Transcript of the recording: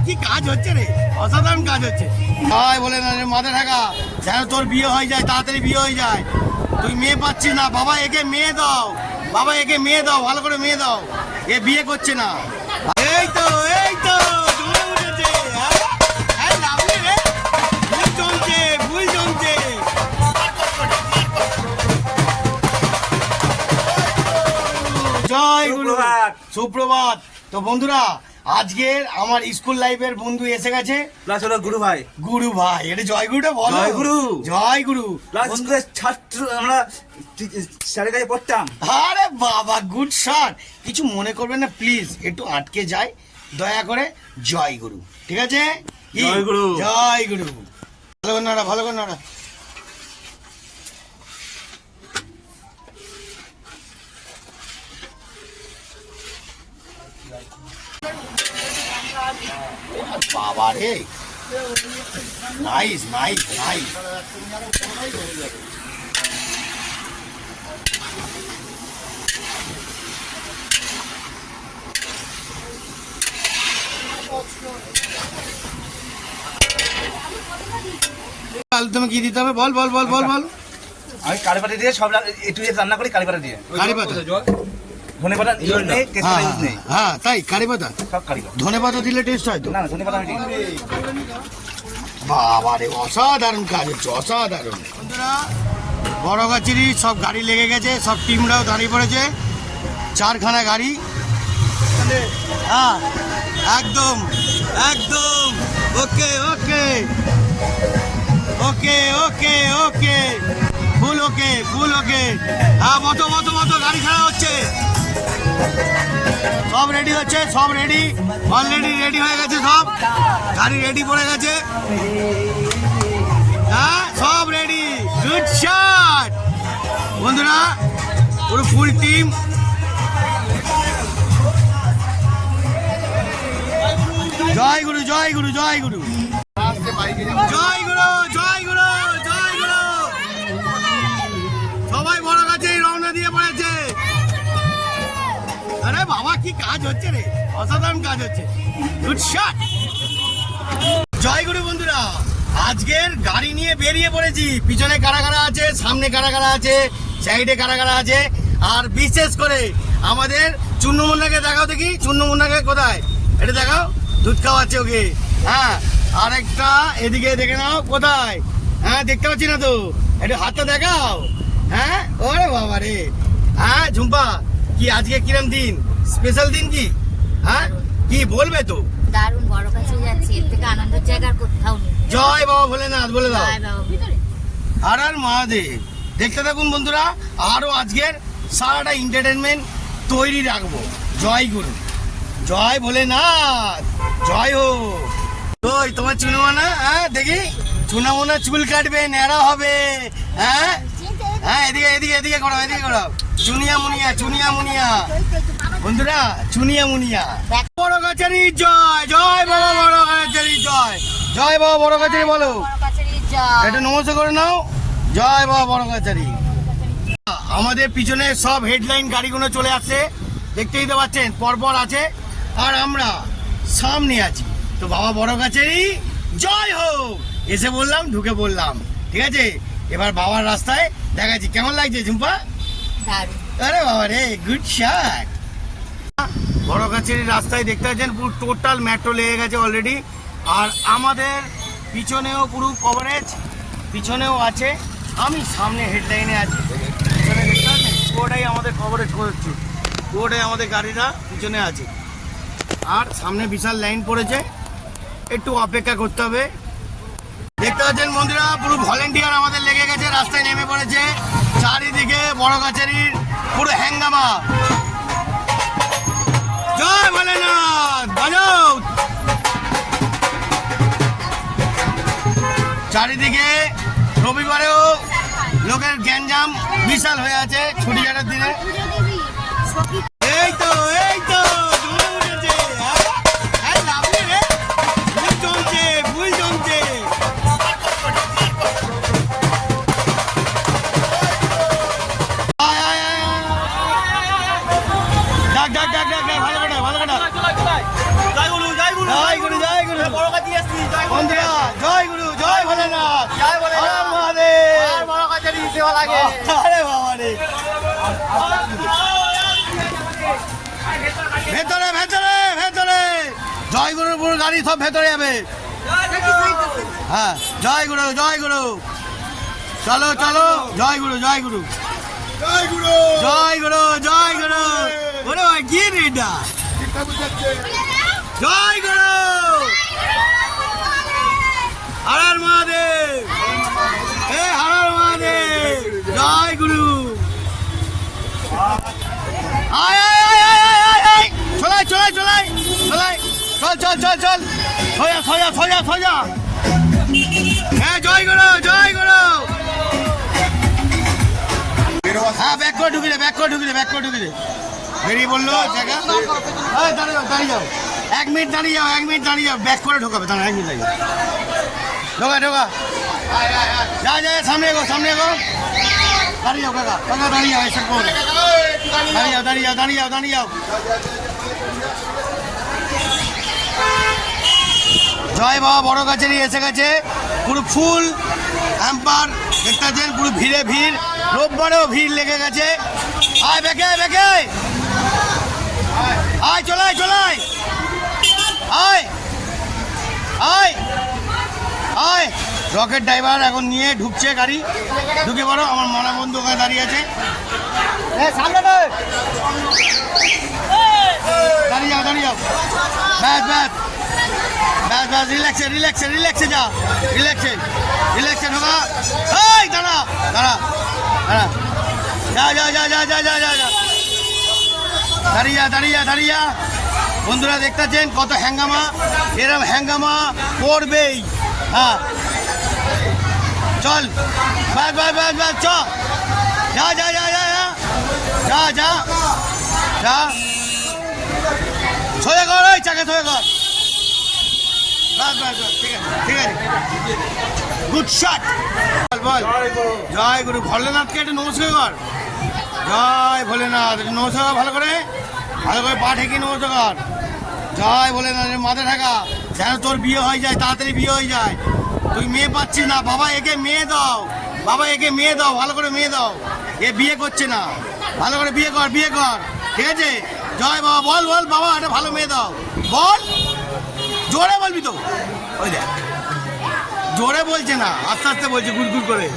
কি কাজ হচ্ছে রে, অসাধারণ কাজ হচ্ছে। ভাই বলে না রে মাথা ঢাকা, যেন তোর বিয়ে হয়ে যায়, তাড়াতাড়ি বিয়ে হয়ে যায়। তুই মেয়ে পাচ্ছিস না, বাবা একে মেয়ে দাও, বাবা একে মেয়ে দাও, ভালো করে মেয়ে দাও, এ বিয়ে করছে না। এই তো এই তো জমে উঠেছে, হ্যাঁ লাভলি রে, ফুল জমছে ফুল জমছে। জয় গুরু, সুপ্রভাত। তো বন্ধুরা, আজকের আমার স্কুল লাইফের বন্ধু এসে গেছে, প্লাস হলো গুরু ভাই। গুরু ভাই, এটা জয় গুরুটা বলো। জয় গুরু, জয় গুরু। স্কুলের ছাত্র আমরা স্যারের কাছে পড়তাম। আরে বাবা, গুড শট। কিছু মনে করবেন না প্লিজ, একটু আটকে যায় দয়া করে। জয় গুরু, ঠিক আছে? জয় গুরু, জয় গুরু। ভালো করে নাড়া, ভালো করে নাড়া। বাবা রে, নাইস নাইস নাইস। তুমি কি দিতে হবে বল বল বল বল বল। আমি কারি পাতা দিয়ে সব একটু রান্না করি, কারি পাতা দিয়ে। কারি পাতা, ধনে পাতা ইউজ নেই, টেস্ট পাতা ইউজ নেই। হ্যাঁ তাই, কারি পাতা সব কারি পাতা। ধনে পাতা দিলে টেস্ট হয় তো? না না, ধনে পাতা আমি দিই। বাবা রে, অসাধারণ কাজ হচ্ছে, অসাধারণ। বন্ধুরা, বড় গাছেরই সব গাড়ি লেগে গেছে, সব টিমরাও দাঁড়িয়ে পড়েছে, 4খানা গাড়ি। হ্যাঁ একদম একদম, ওকে ওকে ওকে ওকে ওকে, ফুল ওকে ফুল ওকে। হ্যাঁ মতো মতো মতো গাড়ি ছাড়া হচ্ছে, সব রেডি হচ্ছে, সব রেডি, অলরেডি রেডি হয়ে গেছে, সব গাড়ি রেডি পড়ে গেছে। হ্যাঁ সব রেডি, গুড শট বন্ধুরা, পুরো ফুল টিম। জয় গুরু জয় গুরু জয় গুরু জয় গুরু জয় গুরু জয় গুরু। সবাই বড় গাছে রওনা দিয়ে পড়েছে। আরে বাবা, কি কাজ হচ্ছে রে, অসাধারণ কাজ হচ্ছে, গুড শট। জয় গুরু বন্ধুরা, আজকের গাড়ি নিয়ে বেরিয়ে পড়েছি। পিছনে কারা কারা আছে, সামনে কারা কারা আছে, সাইডে কারা কারা আছে, আর বিশেষ করে আমাদের চুন্নু মুন্নাকে দেখাও দেখি। চুন্নু মুন্নাকে কোথায়, এটা দেখাও, দুধ খাওয়াচ্ছে ওকে। হ্যাঁ আরেকটা এদিকে দেখে নাও, কোথায়? হ্যাঁ দেখতে পাচ্ছি না তো, একটু হাতটা দেখাও। হ্যাঁ ওরে বাবা রে। হ্যাঁ ঝুম্পা, কি আজকে কিরম দিন, স্পেশাল দিন কি? হ্যাঁ কি বলবে তো? দারুণ, বড় কাছে যাচ্ছি, এর থেকে আনন্দের জায়গা কোথাও নেই। জয় বাবা ভোলেনাথ বলে দাও। জয় বাবা ভিতরে। আর আর মহাদেব। দেখতে থাকুন বন্ধুরা, আরো আজকের সারাটা এন্টারটেনমেন্ট তৈরি রাখবো। জয় গুরু, জয় ভোলেনাথ, জয় হো। ওই তোমার চুনামোনা, হ্যাঁ দেখি, চুনামোনা চুল কাটবে, ন্যাড়া হবে। হ্যাঁ হ্যাঁ এদিকে এদিকে এদিকে করো, এদিকে করো। চুনিয়া মুনিয়া, চুনিয়া মুনিয়া বন্ধুরা, চুনিয়া মুনিয়া। বড় গাছেরই জয়, জয় বাবা বড় গাছেরই জয়, জয় বাবা বড় গাছেরই বলো। বড় কাছেরই জয়। এটা নমস্কার করে নাও, জয় বাবা বড় গাছেরই। আমাদের পিছনে সব হেডলাইন গাড়িগুলো চলে আসছে, দেখতেই তো পাচ্ছেন, পরপর আছে, আর আমরা সামনে আছি। তো বাবা বড় গাছেরই জয় হোক, এসে বললাম, ঢুকে বললাম, ঠিক আছে? এবার বাবার রাস্তায় দেখাচ্ছি, কেমন লাগছে ঝুম্পা? দারুণ। আরে বাবা রে, গুড শট। বড় গাছের রাস্তায় দেখতে পাচ্ছেন পুরো টোটাল মেট্রো লেগে গেছে অলরেডি, আর আমাদের পিছনেও পুরো কভারেজ, পিছনেও আছে। আমি সামনে হেডলাইনে আছি, পিছনে দেখতে পাচ্ছেন পুরোটাই আমাদের কভারেজ করছি, পুরোটাই আমাদের গাড়িটা পিছনে আছে, আর সামনে বিশাল লাইন পড়েছে, একটু অপেক্ষা করতে হবে। দেখতে পাচ্ছেন বন্ধুরা, পুরো ভলেন্টিয়ার আমাদের লেগে গেছে, রাস্তায় নেমে পড়েছে, চারিদিকে বড় গাছেরির পুরো হ্যাঙ্গামা। জয় ভোলেনাথ, বাজাও। চারিদিকে রবিবারেও লোকের গ্যাঞ্জাম বিশাল হয়ে আছে, ছুটি ছাড়ার দিনে। এই তো এই তো জমে উঠেছে, হ্যাঁ লাভলি রে, ফুল জমছে ফুল জমছে। ডাক ডাক ডাক ডাক, ভালো করে ভালো করে। জয় গুরু জয় গুরু জয় গুরু জয় গুরু। সেবা লাগে। আরে বাবা রে, ভেতরে ভেতরে ভেতরে জয়গুরুপুর গাড়ি সব ভেতরে যাবে। হ্যাঁ, জয় গুরু জয় গুরু, চলো চলো, জয় গুরু জয় গুরু জয় গুরু জয় গুরু জয় গুরু। ওরে ভাই কি রে এটা, জয় গুরু, হর মহাদেব, এ হর মহাদেব, জয় গুরু। আয় আয় আয় আয় আয় আয়, চলাই চলাই চলাই চলাই, চল চল চল চল, সোজা সোজা সোজা সোজা। হ্যাঁ, জয় গুরু জয় গুরু। হ্যাঁ, ব্যাক করে ঢুকিলে, ব্যাক করে ঢুকিলে, ব্যাক করে ঢুকিলে। বেরিয়ে বললো জায়গা, এই দাঁড়িয়ে যাও দাঁড়িয়ে যাও, 1 মিনিট দাঁড়িয়ে যাও, 1 মিনিট দাঁড়িয়ে যাও, ব্যাক করে ঢোকাবে, দাঁড়া 1 মিনিট দাঁড়িয়ে যাও, ঢোকা ঢোকা, যা যা সামনে এগো, সামনে এগো, দাঁড়িয়ে যাও কাকা, কাকা দাঁড়িয়ে যাও, এসব করে দাঁড়িয়ে যাও দাঁড়িয়ে যাও দাঁড়িয়ে যাও দাঁড়িয়ে যাও। জয় বাবা বড় কাছারি এসে গেছে, পুরো ফুল হ্যাম্পার দেখতে পাচ্ছেন, পুরো ভিড়ে ভিড়, রোববারেও ভিড় লেগে গেছে। আয় বেকে বেকে, আয় চলাই চলাই, আয় আয় আয়। রকেট ড্রাইভার এখন নিয়ে ঢুকছে গাড়ি, ঢুকে পড়ো, আমার মনা বন্ধু ওখানে দাঁড়িয়ে আছে, দাঁড়িয়ে যাও দাঁড়িয়ে যাও, ব্যাস ব্যাস ব্যাস ব্যাস, রিল্যাক্সে রিল্যাক্সে রিল্যাক্সে যা, রিল্যাক্সে রিল্যাক্সে ঢোকা, এই দাঁড়া দাঁড়া দাঁড়া, যা যা যা যা যা যা যা যা, দাঁড়িয়ে যা দাঁড়িয়ে যা দাঁড়িয়ে যা। বন্ধুরা দেখতে পাচ্ছেন কত হ্যাঙ্গামা, এরম হ্যাঙ্গামা করবেই। হ্যাঁ চল, ব্যাস ব্যাস ব্যাস ব্যাস, চ যা যা যা যা যা যা যা, সোজা কর, ওই চাকে সোজা কর, বাস বাস বাস, ঠিক আছে ঠিক আছে, গুড শট। বল বল, জয় গুরু। ভোলেনাথকে একটু নমস্কার কর, জয় ভোলেনাথ, একটু নমস্কার কর, ভালো করে ভালো করে পা ঠেকিয়ে নমস্কার কর, জয় ভোলেনাথ, মাথা ঢাকা, যেন তোর বিয়ে হয়ে যায়, তাড়াতাড়ি বিয়ে হয়ে যায়। তুই মেয়ে পাচ্ছিস না, বাবা একে মেয়ে দাও, বাবা একে মেয়ে দাও, ভালো করে মেয়ে দাও, এ বিয়ে করছে না, ভালো করে বিয়ে কর বিয়ে কর, ঠিক আছে। জয় বাবা, বল বল বাবা একটা ভালো মেয়ে দাও, বল জোরে বলবি তো, ওই দেখ জোরে বলছে না, আস্তে আস্তে বলছে গুড় গুড় করে।